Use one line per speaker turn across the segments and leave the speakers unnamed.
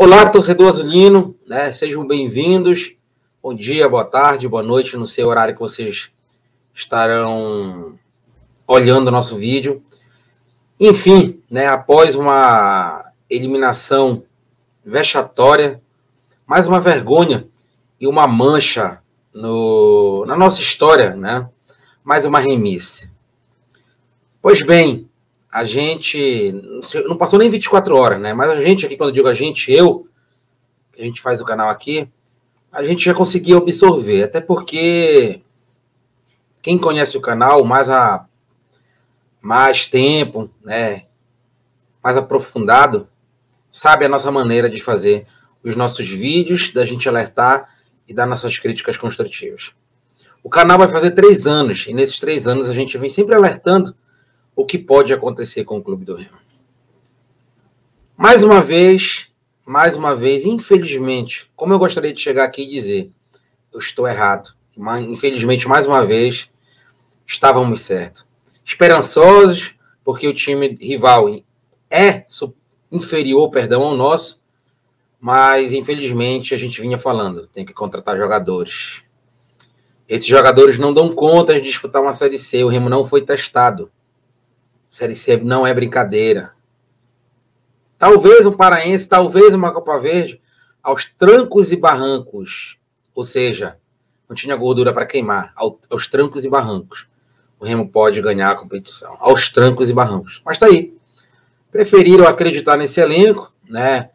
Olá, torcedor azulino, né? Sejam bem-vindos. Bom dia, boa tarde, boa noite, no seu horário que vocês estarão olhando o nosso vídeo. Enfim, né, após uma eliminação vexatória, mais uma vergonha e uma mancha na nossa história, né? Mais uma remisse. Pois bem, a gente não passou nem 24 horas, né? Mas a gente aqui, quando eu digo a gente faz o canal aqui, a gente já conseguiu absorver, até porque quem conhece o canal mais tempo, né, mais aprofundado, sabe a nossa maneira de fazer os nossos vídeos, da gente alertar e dar nossas críticas construtivas. O canal vai fazer 3 anos, e nesses 3 anos a gente vem sempre alertando o que pode acontecer com o Clube do Remo. Mais uma vez, infelizmente, como eu gostaria de chegar aqui e dizer, eu estou errado. Infelizmente, mais uma vez, estávamos certos. Esperançosos, porque o time rival é inferior, ao nosso, mas infelizmente a gente vinha falando, tem que contratar jogadores. Esses jogadores não dão conta de disputar uma Série C, o Remo não foi testado. Série C não é brincadeira. Talvez um Paraense, talvez uma Copa Verde, aos trancos e barrancos. Ou seja, não tinha gordura para queimar. Aos trancos e barrancos. O Remo pode ganhar a competição. Aos trancos e barrancos. Mas tá aí. Preferiram acreditar nesse elenco, né?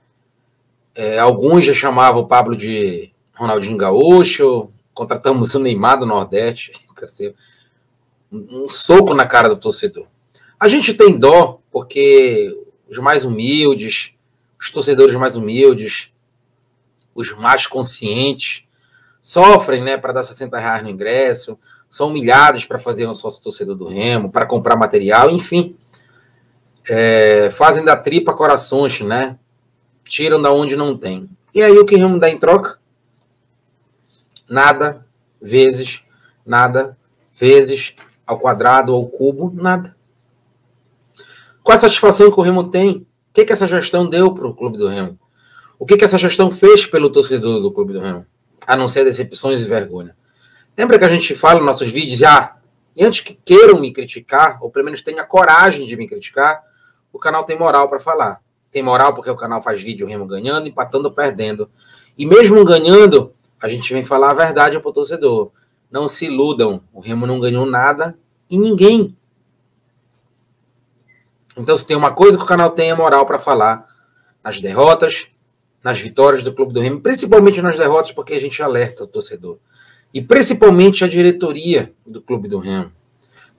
Alguns já chamavam o Pablo de Ronaldinho Gaúcho. Contratamos o Neymar do Nordeste. Um soco na cara do torcedor. A gente tem dó, porque os mais humildes, os torcedores mais humildes, os mais conscientes, sofrem, né, para dar R$60 no ingresso, são humilhados para fazer um sócio torcedor do Remo, para comprar material, enfim. Fazem da tripa corações, né? Tiram da onde não tem. E aí o que o Remo dá em troca? Nada, vezes, ao quadrado, ao cubo, nada. Qual a satisfação que o Remo tem? O que essa gestão deu para o Clube do Remo? O que essa gestão fez pelo torcedor do Clube do Remo? A não ser decepções e vergonha. Lembra que a gente fala nos nossos vídeos, e antes que queiram me criticar, ou pelo menos tenha coragem de me criticar, o canal tem moral para falar. Tem moral porque o canal faz vídeo o Remo ganhando, empatando ou perdendo. E mesmo ganhando, a gente vem falar a verdade para o torcedor. Não se iludam, o Remo não ganhou nada e ninguém. Então, se tem uma coisa que o canal tem, é moral para falar nas derrotas, nas vitórias do Clube do Remo, principalmente nas derrotas, porque a gente alerta o torcedor. E principalmente a diretoria do Clube do Remo.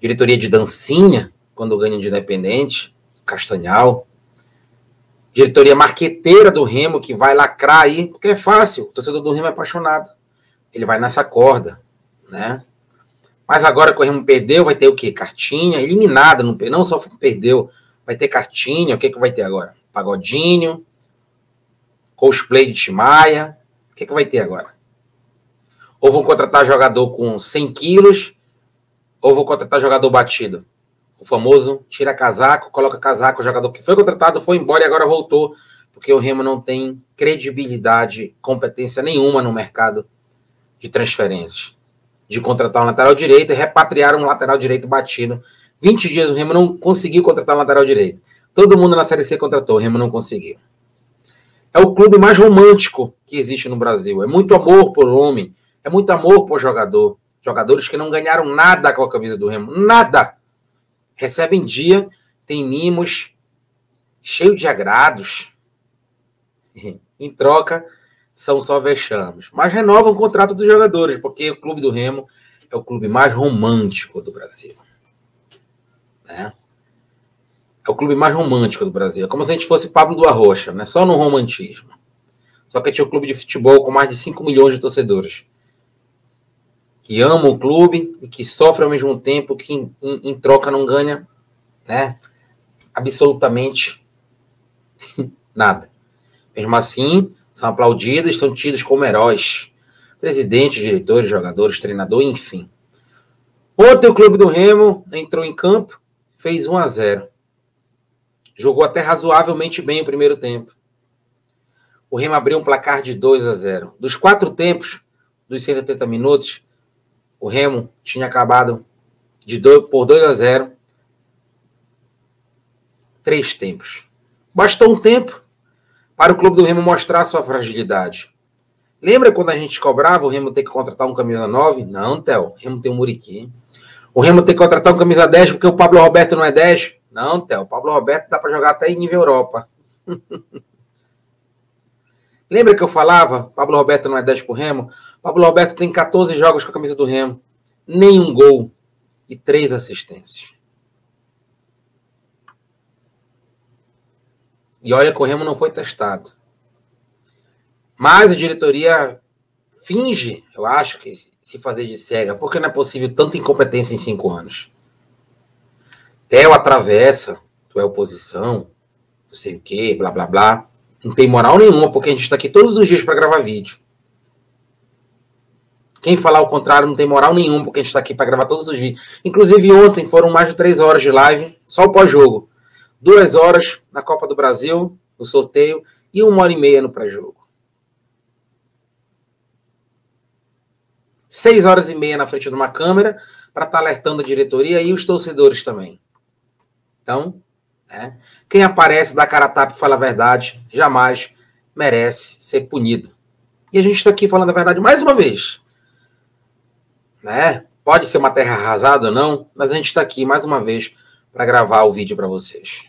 Diretoria de dancinha, quando ganha de Independente, Castanhal. Diretoria marqueteira do Remo, que vai lacrar aí, porque é fácil, o torcedor do Remo é apaixonado. Ele vai nessa corda, né? Mas agora que o Remo perdeu, vai ter o quê? Cartinha, eliminada, não só perdeu, vai ter cartinha, o que vai ter agora? Pagodinho, cosplay de Timaya, o que vai ter agora? Ou vão contratar jogador com 100 quilos, ou vão contratar jogador batido. O famoso tira casaco, coloca casaco, o jogador que foi contratado foi embora e agora voltou, porque o Remo não tem credibilidade, competência nenhuma no mercado de transferências. De contratar um lateral direito e repatriar um lateral direito batido. 20 dias o Remo não conseguiu contratar um lateral direito. Todo mundo na Série C contratou, o Remo não conseguiu. É o clube mais romântico que existe no Brasil. É muito amor por homem, é muito amor por jogador. Jogadores que não ganharam nada com a camisa do Remo, nada. Recebem dia, tem mimos, cheio de agrados. Em troca, são só vexames. Mas renovam o contrato dos jogadores, porque o Clube do Remo é o clube mais romântico do Brasil. Né? É o clube mais romântico do Brasil. É como se a gente fosse Pablo do Arrocha, né? Só no romantismo. Só que tinha um clube de futebol com mais de 5 milhões de torcedores. Que amam o clube e que sofrem ao mesmo tempo, que em troca não ganha, né? Absolutamente nada. Mesmo assim, são aplaudidos, são tidos como heróis. Presidentes, diretores, jogadores, treinador, enfim. Ontem o Clube do Remo entrou em campo, fez 1-0. Jogou até razoavelmente bem o primeiro tempo. o Remo abriu um placar de 2-0. Dos 4 tempos, dos 180 minutos, o Remo tinha acabado por 2-0. 3 tempos. Bastou um tempo para o clube do Remo mostrar sua fragilidade. Lembra quando a gente cobrava o Remo ter que contratar um camisa 9? Não, Theo, o Remo tem um Muriqui. O Remo tem que contratar um camisa 10 porque o Pablo Roberto não é 10? Não, Theo, o Pablo Roberto dá para jogar até em nível Europa. Lembra que eu falava, Pablo Roberto não é 10 pro Remo? Pablo Roberto tem 14 jogos com a camisa do Remo. Nenhum gol e 3 assistências. E olha que o Remo não foi testado. Mas a diretoria finge, eu acho, que se fazer de cega, porque não é possível tanta incompetência em 5 anos. Theo atravessa, tu é oposição, não sei o quê, blá, blá, blá. Não tem moral nenhuma, porque a gente está aqui todos os dias para gravar vídeo. Quem falar o contrário não tem moral nenhuma, porque a gente está aqui para gravar todos os vídeos. Inclusive ontem foram mais de 3 horas de live, só o pós-jogo. 2 horas na Copa do Brasil, no sorteio, e 1h30 no pré-jogo. 6h30 na frente de uma câmera, para estar alertando a diretoria e os torcedores também. Então, quem aparece, dá cara a tapa e fala a verdade, jamais merece ser punido. E a gente está aqui falando a verdade mais uma vez. Pode ser uma terra arrasada ou não, mas a gente está aqui mais uma vez para gravar o vídeo para vocês.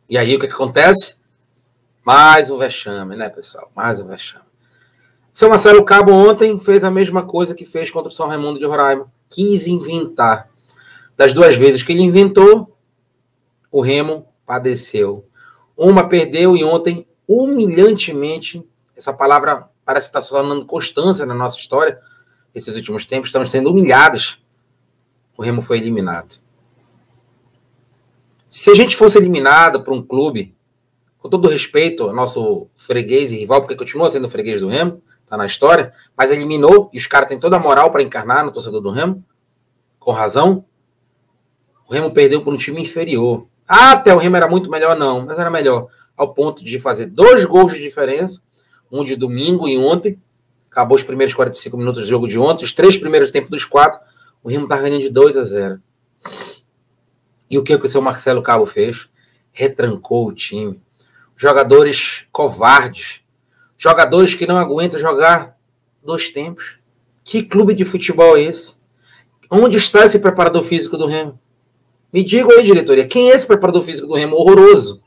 E aí o que acontece? Mais um vexame, né, pessoal? Mais um vexame. São Marcelo Cabo ontem fez a mesma coisa que fez contra o São Raimundo de Roraima. Quis inventar. Das 2 vezes que ele inventou, o Remo padeceu. Uma perdeu e ontem, humilhantemente, essa palavra parece estar só dando constância na nossa história. Esses últimos tempos estamos sendo humilhados. O Remo foi eliminado. Se a gente fosse eliminado por um clube, com todo respeito ao nosso freguês e rival, porque continua sendo freguês do Remo, tá na história, mas eliminou, e os caras têm toda a moral para encarnar no torcedor do Remo, com razão. O Remo perdeu por um time inferior. Até o Remo era muito melhor, não, mas era melhor, ao ponto de fazer 2 gols de diferença, um de domingo e ontem, acabou os primeiros 45 minutos do jogo de ontem, os 3 primeiros tempos dos 4, o Remo tá ganhando de 2-0. E o que o seu Marcelo Cabo fez? Retrancou o time. Jogadores covardes. Jogadores que não aguentam jogar 2 tempos. Que clube de futebol é esse? Onde está esse preparador físico do Remo? Me digam aí, diretoria, quem é esse preparador físico do Remo? Horroroso.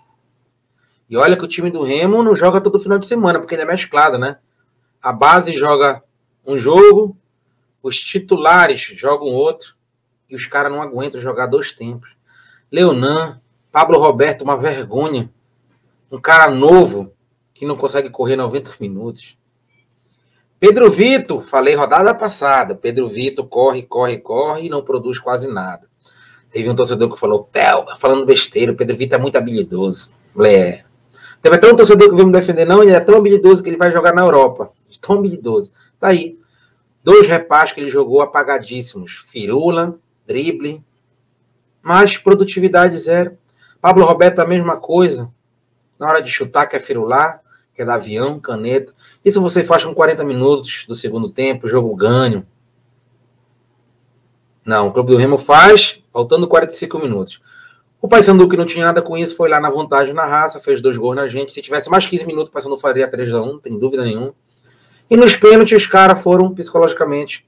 E olha que o time do Remo não joga todo final de semana, porque ele é mesclado, né? A base joga um jogo, os titulares jogam outro, e os caras não aguentam jogar 2 tempos. Leonan, Pablo Roberto, uma vergonha. Um cara novo que não consegue correr 90 minutos. Pedro Vitor, falei rodada passada. Pedro Vitor corre e não produz quase nada. Teve um torcedor que falou, Theo, falando besteira, o Pedro Vitor é muito habilidoso. Teve até um torcedor que veio me defender, não, ele é tão habilidoso que ele vai jogar na Europa. Tão habilidoso. Tá aí. 2 repasses que ele jogou apagadíssimos. Firula, drible, mas produtividade 0. Pablo Roberto a mesma coisa. Na hora de chutar, quer firular, quer dar avião, caneta. Isso você faz com 40 minutos do segundo tempo, jogo ganho. Não, o Clube do Remo faz, faltando 45 minutos. O Paysandu, que não tinha nada com isso, foi lá na vantagem na raça, fez 2 gols na gente. Se tivesse mais 15 minutos, o Paysandu faria 3-1, não tem dúvida nenhuma. E nos pênaltis, os caras foram psicologicamente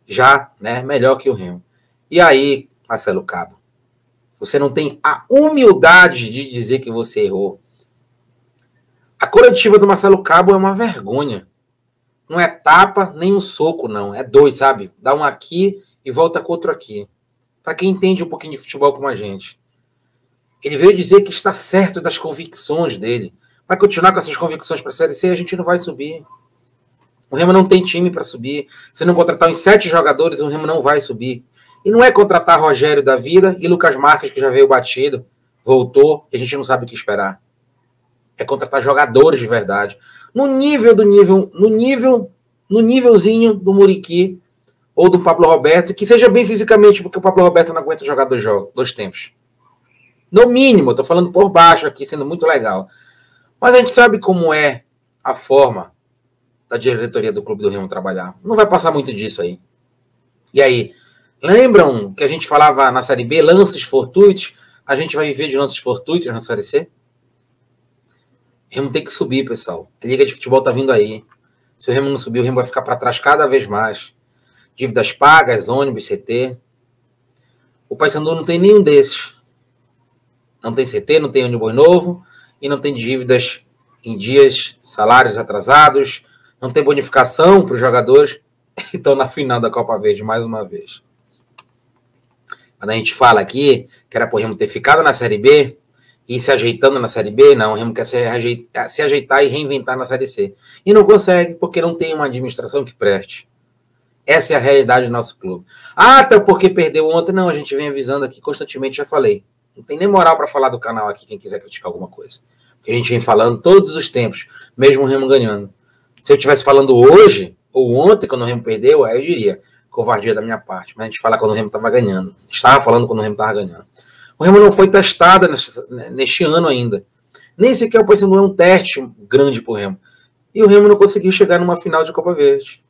já, melhor que o Remo. E aí, Marcelo Cabo, você não tem a humildade de dizer que você errou. A coletiva do Marcelo Cabo é uma vergonha. Não é tapa, nem um soco, não. É 2, sabe? Dá um aqui e volta com outro aqui. Para quem entende um pouquinho de futebol como a gente. Ele veio dizer que está certo das convicções dele. Vai continuar com essas convicções para a Série C, a gente não vai subir. O Remo não tem time para subir. Se não contratar uns 7 jogadores, o Remo não vai subir. E não é contratar Rogério da vida e Lucas Marques, que já veio batido, voltou, e a gente não sabe o que esperar. É contratar jogadores de verdade. No nívelzinho do Muriqui ou do Pablo Roberto, que seja bem fisicamente, porque o Pablo Roberto não aguenta jogar 2 tempos. No mínimo, eu tô falando por baixo aqui, sendo muito legal. Mas a gente sabe como é a forma da diretoria do Clube do Remo trabalhar. Não vai passar muito disso aí. E aí, lembram que a gente falava na Série B, lances fortuitos? A gente vai viver de lances fortuitos na Série C? O Remo tem que subir, pessoal. A Liga de Futebol tá vindo aí. Se o Remo não subir, o Remo vai ficar para trás cada vez mais. Dívidas pagas, ônibus, CT. O Paysandu não tem nenhum desses. Não tem CT, não tem ônibus novo e não tem dívidas em dias, salários atrasados, não tem bonificação para os jogadores. Estão na final da Copa Verde mais uma vez. Quando a gente fala aqui que era para o Remo ter ficado na Série B e se ajeitando na Série B, não, o Remo quer se ajeitar e reinventar na Série C. E não consegue, porque não tem uma administração que preste. Essa é a realidade do nosso clube. Ah, até porque perdeu ontem. Não, a gente vem avisando aqui constantemente, já falei. Não tem nem moral para falar do canal aqui, quem quiser criticar alguma coisa. Porque a gente vem falando todos os tempos, mesmo o Remo ganhando. Se eu estivesse falando hoje, ou ontem, quando o Remo perdeu, aí eu diria, covardia da minha parte. Mas a gente fala quando o Remo estava ganhando. Estava falando quando o Remo estava ganhando. O Remo não foi testado neste ano ainda. Nem sequer o Paysandu é um teste grande para o Remo. E o Remo não conseguiu chegar numa final de Copa Verde.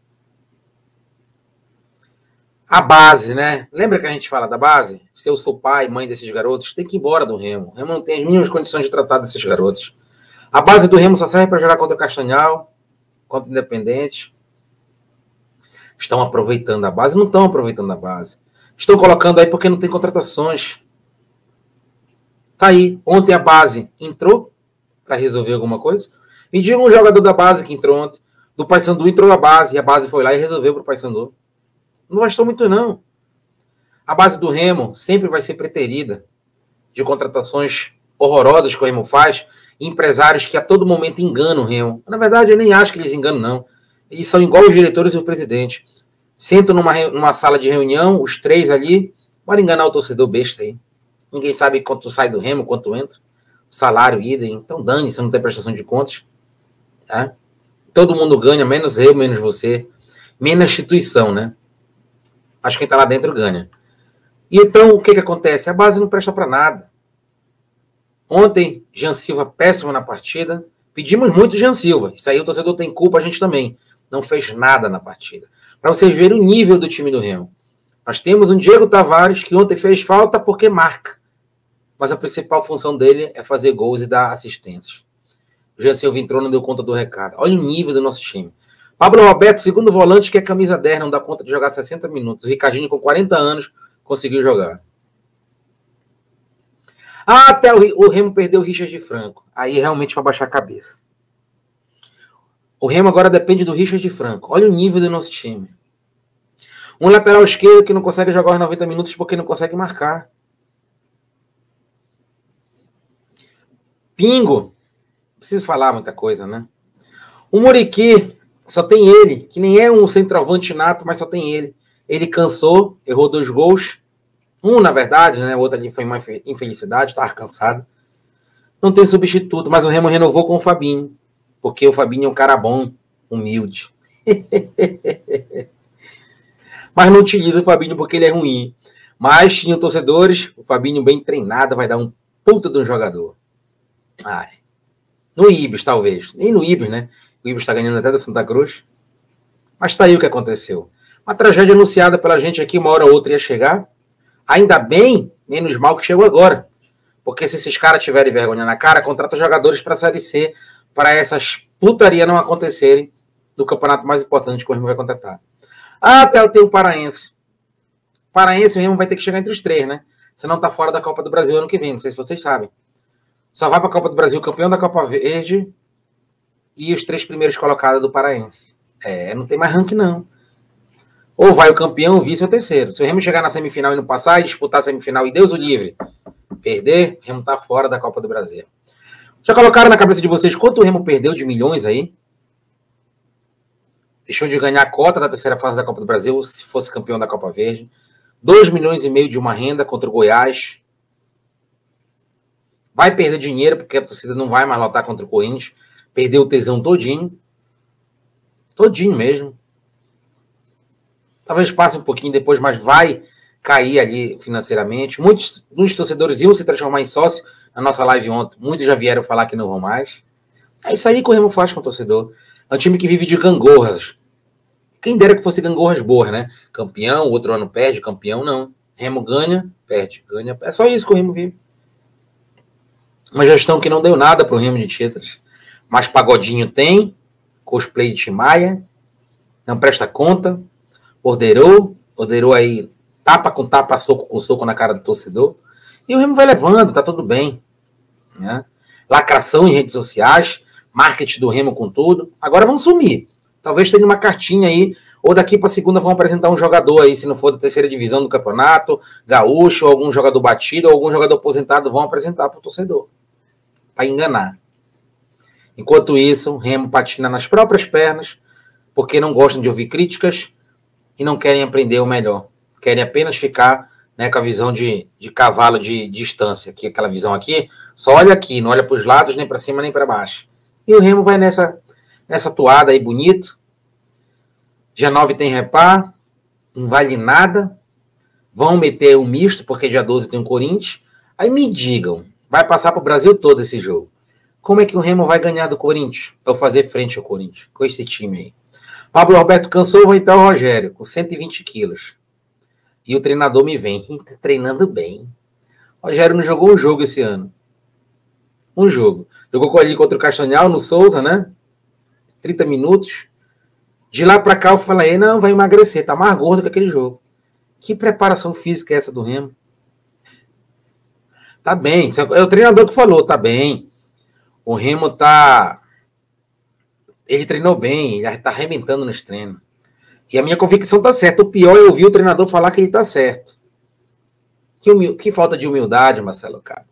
A base, né? Lembra que a gente fala da base? Se eu sou pai, mãe desses garotos, tem que ir embora do Remo. O Remo não tem as mínimas condições de tratar desses garotos. A base do Remo só serve para jogar contra o Castanhal, contra o Independente. Estão aproveitando a base? Não estão aproveitando a base. Estão colocando aí porque não tem contratações. Tá aí. Ontem a base entrou para resolver alguma coisa. Me diga um jogador da base que entrou ontem. Do Paysandu entrou a base e a base foi lá e resolveu para o Paysandu. Não bastou muito, não. A base do Remo sempre vai ser preterida de contratações horrorosas que o Remo faz, e empresários que a todo momento enganam o Remo. Na verdade, eu nem acho que eles enganam, não. Eles são igual os diretores e o presidente. Sentam numa sala de reunião, os três ali, bora enganar o torcedor besta aí. Ninguém sabe quanto sai do Remo, quanto entra. Salário, idem. Então dane, você não tem prestação de contas. Tá? Todo mundo ganha, menos eu, menos você. Menos a instituição, né? Mas quem está lá dentro ganha. E então, o que acontece? A base não presta para nada. Ontem, Jean Silva péssimo na partida. Pedimos muito Jean Silva. Isso aí o torcedor tem culpa, a gente também. Não fez nada na partida. Para vocês verem o nível do time do Remo. Nós temos um Diego Tavares que ontem fez falta porque marca. Mas a principal função dele é fazer gols e dar assistências. O Jean Silva entrou e não deu conta do recado. Olha o nível do nosso time. Pablo Roberto, segundo volante, que é camisa 10, não dá conta de jogar 60 minutos. O Ricardinho, com 40 anos, conseguiu jogar. Ah, até o Remo perdeu o Richard Franco. Aí realmente para baixar a cabeça. O Remo agora depende do Richard Franco. Olha o nível do nosso time. Um lateral esquerdo que não consegue jogar os 90 minutos porque não consegue marcar. Pingo. Não preciso falar muita coisa, né? O Muriqui... Só tem ele, que nem é um centroavante nato, mas só tem ele. Ele cansou, errou 2 gols. Um, na verdade, né? O outro ali foi uma infelicidade, estava cansado. Não tem substituto, mas o Remo renovou com o Fabinho. Porque o Fabinho é um cara bom, humilde. Mas não utiliza o Fabinho porque ele é ruim. Mas tinha torcedores, o Fabinho bem treinado, vai dar um puta de um jogador. Ai. No Ibis, talvez. Nem no Ibis, né? O Ibis está ganhando até da Santa Cruz. Mas tá aí o que aconteceu. Uma tragédia anunciada pela gente aqui, uma hora ou outra ia chegar. Ainda bem, menos mal que chegou agora. Porque se esses caras tiverem vergonha na cara, contrata jogadores para a Série C, para essas putaria não acontecerem do campeonato mais importante que o Remo vai contratar. Ah, até eu tenho o Paraense. Paraense, o Remo vai ter que chegar entre os 3, né? Senão tá fora da Copa do Brasil ano que vem, não sei se vocês sabem. Só vai para a Copa do Brasil campeão da Copa Verde e os 3 primeiros colocados do Paraense. Não tem mais ranking, não. Ou vai o campeão, o vice ou o terceiro. Se o Remo chegar na semifinal e não passar, e disputar a semifinal e Deus o livre, perder, o Remo tá fora da Copa do Brasil. Já colocaram na cabeça de vocês quanto o Remo perdeu de milhões aí? Deixou de ganhar a cota da terceira fase da Copa do Brasil, se fosse campeão da Copa Verde. 2,5 milhões de uma renda contra o Goiás. Vai perder dinheiro, porque a torcida não vai mais lotar contra o Corinthians. Perdeu o tesão todinho. Todinho mesmo. Talvez passe um pouquinho depois, mas vai cair ali financeiramente. Muitos torcedores iam se transformar em sócio na nossa live ontem. Muitos já vieram falar que não vão mais. É isso aí que o Remo faz com o torcedor. É um time que vive de gangorras. Quem dera que fosse gangorras boas, né? Campeão, outro ano perde, campeão, não. Remo ganha, perde, ganha. É só isso que o Remo vive. Uma gestão que não deu nada pro Remo de títulos. Mas pagodinho tem, cosplay de Timaya, não presta conta, orderou aí, tapa com tapa, soco com soco na cara do torcedor. E o Remo vai levando, tá tudo bem. Né? Lacração em redes sociais, marketing do Remo com tudo. Agora vão sumir. Talvez tenha uma cartinha aí, ou daqui para segunda vão apresentar um jogador aí, se não for da terceira divisão do campeonato, gaúcho, ou algum jogador batido, ou algum jogador aposentado, vão apresentar para o torcedor. Para enganar. Enquanto isso, o Remo patina nas próprias pernas, porque não gostam de ouvir críticas e não querem aprender o melhor. Querem apenas ficar, né, com a visão de cavalo de distância, que aquela visão aqui, só olha aqui, não olha para os lados, nem para cima, nem para baixo. E o Remo vai nessa toada aí bonito. Dia 9 tem repá, não vale nada. Vão meter o misto, porque dia 12 tem o Corinthians. Aí me digam, vai passar para o Brasil todo esse jogo. Como é que o Remo vai ganhar do Corinthians? Ou fazer frente ao Corinthians, com esse time aí? Pablo Roberto cansou, vai entrar o Rogério, com 120 quilos. E o treinador me vem, tá treinando bem. O Rogério não jogou um jogo esse ano. Um jogo. Jogou com ali contra o Castanhal, no Souza, né? 30 minutos. De lá pra cá eu falei, não, vai emagrecer, tá mais gordo que aquele jogo. Que preparação física é essa do Remo? Tá bem, é o treinador que falou, tá bem. O Remo tá... Ele treinou bem, ele tá arrebentando nos treinos. E a minha convicção tá certa. O pior é ouvir o treinador falar que ele tá certo. Que falta de humildade, Marcelo, cara.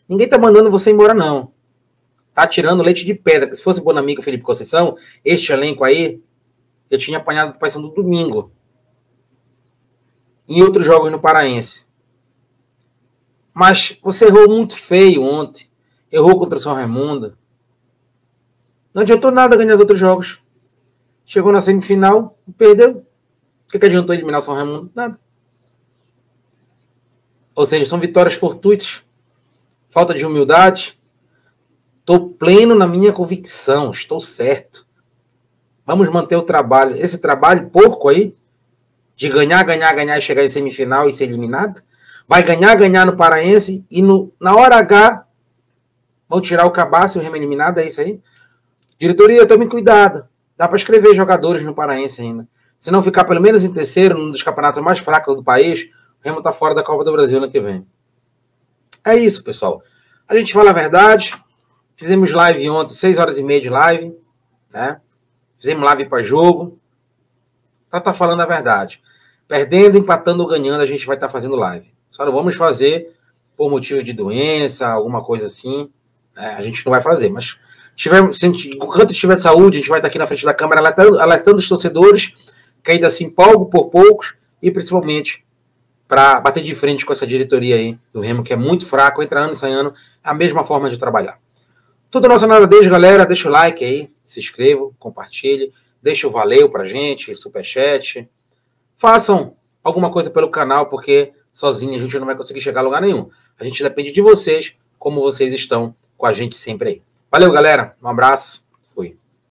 Ninguém tá mandando você embora, não. Tá tirando leite de pedra. Se fosse o Bonamigo Felipe Conceição, este elenco aí, eu tinha apanhado do Paysandu no domingo. Em outros jogos no Paraense. Mas você errou muito feio ontem. Errou contra o São Raimundo. Não adiantou nada ganhar os outros jogos. Chegou na semifinal, perdeu. O que adiantou eliminar o São Raimundo? Nada. Ou seja, são vitórias fortuitas. Falta de humildade. Estou pleno na minha convicção. Estou certo. Vamos manter o trabalho. Esse trabalho porco aí, de ganhar e chegar em semifinal e ser eliminado, vai ganhar no Paraense e na hora H vão tirar o cabaço e o Remo eliminado, é isso aí? Diretoria, tome cuidado. Dá para escrever jogadores no Paraense ainda. Se não ficar pelo menos em terceiro, num dos campeonatos mais fracos do país, o Remo está fora da Copa do Brasil ano que vem. É isso, pessoal. A gente fala a verdade. Fizemos live ontem, 6h30 de live, né? Fizemos live para jogo. Para estar falando a verdade. Perdendo, empatando ou ganhando, a gente vai estar fazendo live. Só não vamos fazer por motivo de doença, alguma coisa assim. Né? A gente não vai fazer, mas enquanto estiver de saúde, a gente vai estar aqui na frente da câmera alertando os torcedores que ainda se empolgam por poucos e principalmente para bater de frente com essa diretoria aí do Remo, que é muito fraco, entra ano e sai ano, a mesma forma de trabalhar. Tudo nosso nada desde, galera. Deixa o like aí, se inscreva, compartilhe, deixa o valeu pra gente, superchat. Façam alguma coisa pelo canal, porque sozinho a gente não vai conseguir chegar a lugar nenhum. A gente depende de vocês, como vocês estão com a gente sempre aí. Valeu, galera. Um abraço.